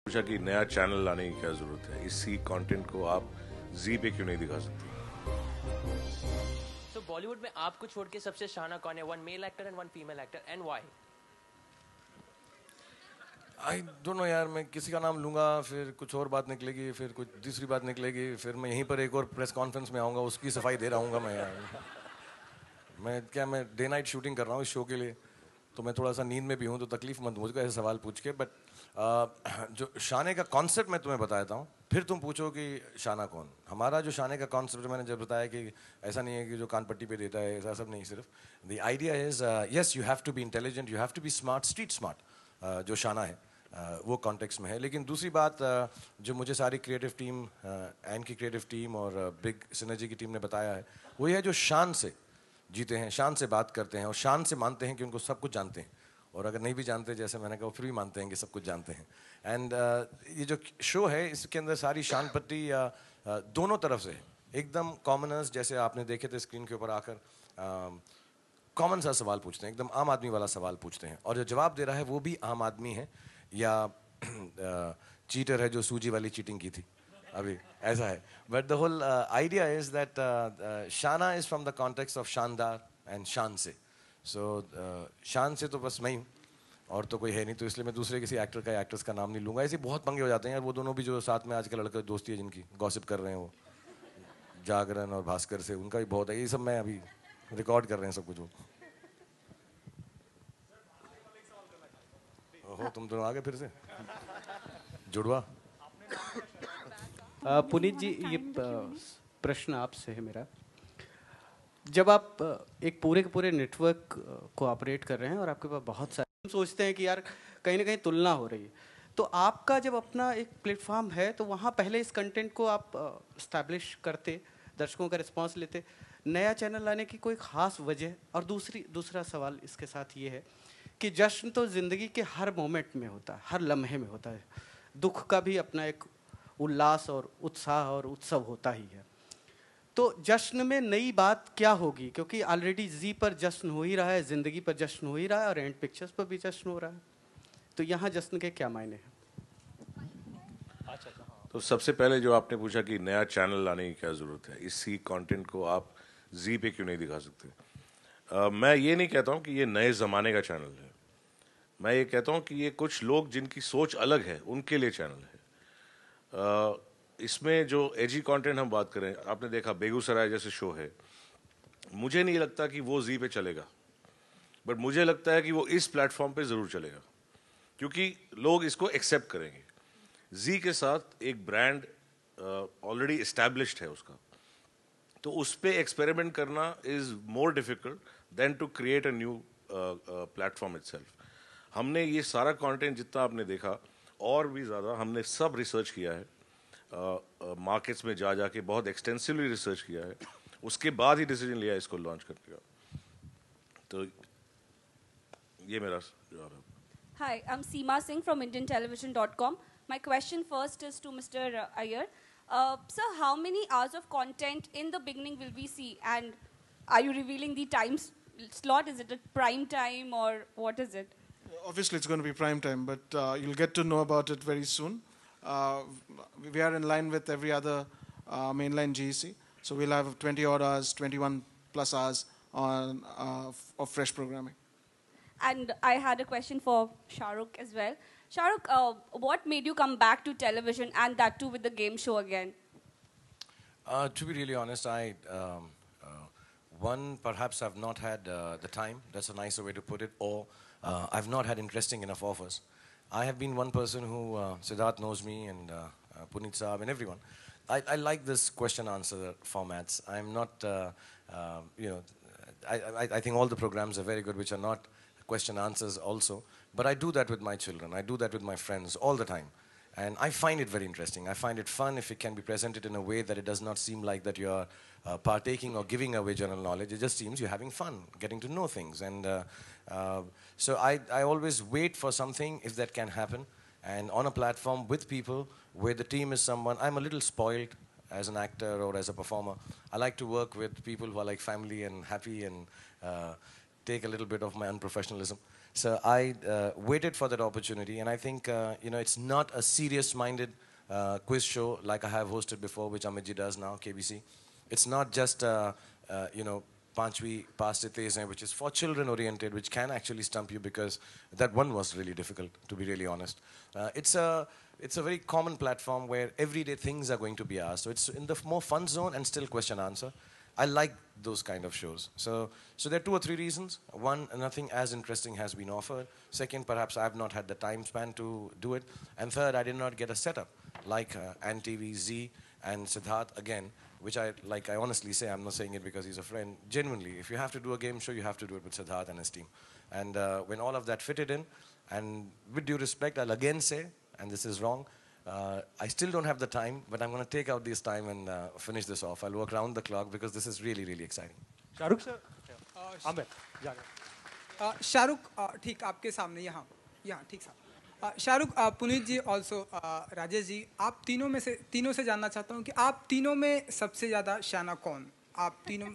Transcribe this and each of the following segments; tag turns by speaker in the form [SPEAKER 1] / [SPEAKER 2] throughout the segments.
[SPEAKER 1] पूछा कि नया चैनल लाने की क्या जरूरत है, इसी कंटेंट को आप जी पे क्यों नहीं दिखा सकते?
[SPEAKER 2] तो बॉलीवुड में आपको छोड़ के सबसे शाना कौन है? One male actor and one female actor, and why?
[SPEAKER 3] I don't know यार, मैं किसी का नाम लूंगा फिर कुछ और बात निकलेगी, फिर कुछ दूसरी बात निकलेगी, फिर मैं यहीं पर एक और प्रेस कॉन्फ्रेंस में आऊँगा, उसकी सफाई दे रहा हूँ मैं यार। मैं डे नाइट शूटिंग कर रहा हूँ इस शो के लिए, तो मैं थोड़ा सा नींद में भी हूँ, तो तकलीफ मत मुझको ऐसे सवाल पूछ के। बट जो शाने का कॉन्सेप्ट मैं तुम्हें बताता हूँ, फिर तुम पूछो कि शाना कौन। हमारा जो शाने का कॉन्सेप्ट मैंने जब बताया कि ऐसा नहीं है कि जो कान पट्टी पे देता है, ऐसा सब नहीं। सिर्फ the idea is yes, you have to be intelligent, you have to be smart, street smart, जो शाना है वो कॉन्टेक्स्ट में है। लेकिन दूसरी बात जो मुझे सारी क्रिएटिव टीम, एन की क्रिएटिव टीम और बिग सिनर्जी की टीम ने बताया है, वो ये है जो शान से जीते हैं, शान से बात करते हैं और शान से मानते हैं कि उनको सब कुछ जानते हैं, और अगर नहीं भी जानते, जैसे मैंने कहा, फिर भी मानते हैं कि सब कुछ जानते हैं। एंड ये जो शो है, इसके अंदर सारी शान पट्टी दोनों तरफ से है। एकदम कॉमनर्स जैसे आपने देखे थे स्क्रीन के ऊपर आकर, कॉमन सा सवाल पूछते हैं, एकदम आम आदमी वाला सवाल पूछते हैं, और जो जवाब दे रहा है वो भी आम आदमी है, या चीटर है जो सूजी वाली चीटिंग की थी अभी, ऐसा है। But the whole idea is that शाना is from the context of shaandaar and shaan से। सो शान से तो बस मैं ही हूँ, और तो कोई है नहीं, तो इसलिए मैं दूसरे किसी एक्टर का या एक्ट्रेस का नाम नहीं लूंगा। ऐसे बहुत पंगे हो जाते हैं यार, वो दोनों भी जो साथ में आजकल लड़के दोस्ती है जिनकी गॉसिप कर रहे हैं, वो जागरण और भास्कर से, उनका भी बहुत है। ये सब मैं अभी रिकॉर्ड कर रहे हैं सब कुछ वो। ओहो, तुम दोनों आ गए फिर से, जुड़वा।
[SPEAKER 4] पुनीत जी, ये प्रश्न आपसे है मेरा। जब आप एक पूरे के पूरे नेटवर्क को ऑपरेट कर रहे हैं और आपके पास बहुत सारे, हम सोचते हैं कि यार कहीं ना कहीं तुलना हो रही है, तो आपका जब अपना एक प्लेटफॉर्म है तो वहाँ पहले इस कंटेंट को आप इस्टेब्लिश करते, दर्शकों का रिस्पांस लेते, नया चैनल लाने की कोई ख़ास वजह? और दूसरा सवाल इसके साथ ये है कि जश्न तो ज़िंदगी के हर मोमेंट में होता है, हर लम्हे में होता है। दुख का भी अपना एक उल्लास और उत्साह और उत्सव होता ही है। तो जश्न में नई बात क्या होगी? क्योंकि ऑलरेडी जी पर जश्न हो ही रहा है, ज़िंदगी पर जश्न हो ही रहा है, और एंड पिक्चर्स पर भी जश्न हो रहा है, तो यहाँ जश्न के क्या मायने हैं?
[SPEAKER 1] तो सबसे पहले जो आपने पूछा कि नया चैनल लाने की क्या जरूरत है, इसी कंटेंट को आप जी पे क्यों नहीं दिखा सकते, मैं ये नहीं कहता हूँ कि ये नए ज़माने का चैनल है। मैं ये कहता हूँ कि ये कुछ लोग जिनकी सोच अलग है उनके लिए चैनल है। इसमें जो एजी कंटेंट हम बात करें, आपने देखा बेगूसराय जैसे शो है, मुझे नहीं लगता कि वो जी पे चलेगा, बट मुझे लगता है कि वो इस प्लेटफॉर्म पे ज़रूर चलेगा, क्योंकि लोग इसको एक्सेप्ट करेंगे। जी के साथ एक ब्रांड ऑलरेडी इस्टेब्लिश्ड है उसका, तो उस पर एक्सपेरिमेंट करना is more difficult than to create a new platform itself. हमने ये सारा कंटेंट जितना आपने देखा और भी ज़्यादा हमने सब रिसर्च किया है, मार्केट्स में जा जाके बहुत एक्सटेंसिवली रिसर्च किया है, उसके बाद ही डिसीजन लिया इसको लॉन्च करने का। तो ये मेरा जवाब है।
[SPEAKER 5] Hi, I'm Seema Singh from IndianTelevision.com. My question first is to Mr. Iyer. Sir, how many hours of content in the beginning will we see? And are you revealing the time slot? Is it a prime time or what is it?
[SPEAKER 6] Obviously, it's going to be prime time, but you'll get to know about it very soon. We are in line with every other mainline GEC. So we'll have 20 odd hours, 21 plus hours on of fresh programming.
[SPEAKER 5] And I had a question for Shahrukh as well. Shahrukh, what made you come back to television, and that too with the game show again?
[SPEAKER 3] To be really honest, one, perhaps I've not had the time. That's a nicer way to put it. Or I've not had interesting enough offers. I have been one person who, Siddharth knows me, and Puneet Saab and everyone. I like this question-answer formats. I'm not, I think all the programs are very good, which are not question answers also. But I do that with my children. I do that with my friends all the time. And I find it very interesting. I find it fun if it can be presented in a way that it does not seem like that you're partaking or giving away general knowledge. It just seems you're having fun, getting to know things. And so I always wait for something, if that can happen. And on a platform with people where the team is someone, I'm a little spoiled as an actor or as a performer. I like to work with people who are like family and happy and take a little bit of my unprofessionalism. So I waited for that opportunity, and I think it's not a serious-minded quiz show like I have hosted before, which Amitji does now, KBC. It's not just Panchvi Paste Teze, which is for children-oriented, which can actually stump you because that one was really difficult, to be really honest. It's a very common platform where everyday things are going to be asked. So it's in the more fun zone and still question-answer. I like those kind of shows. So there are 2 or 3 reasons. One, nothing as interesting has been offered. Second, perhaps I have not had the time span to do it. And third, I did not get a setup like ANTV, Z, and Siddharth again, which I honestly say, I'm not saying it because he's a friend. Genuinely, if you have to do a game show, you have to do it with Siddharth and his team. And when all of that fitted in, and with due respect, I'll again say, and this is wrong, I still don't have the time, but I'm going to take out this time and finish this off. I'll work round the clock because this is really, really exciting.
[SPEAKER 7] Shahrukh sir,
[SPEAKER 8] Shahrukh ठीक आपके सामने यहाँ ठीक साहब शाहरुख पुनीत जी also Rajesh ji आप तीनों से जानना चाहता हूँ कि आप तीनों में सबसे ज़्यादा शाना कौन आप तीनों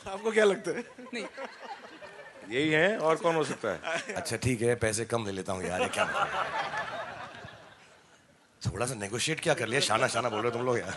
[SPEAKER 6] आपको क्या लगता है?
[SPEAKER 8] नहीं
[SPEAKER 1] यही है और कौन हो सकता है?
[SPEAKER 3] अच्छा ठीक है, पैसे कम ले लेता हूँ यार, ये क्या थोड़ा सा नेगोशिएट क्या कर लिया, शाना शाना बोल रहे हो तुम लोग यार.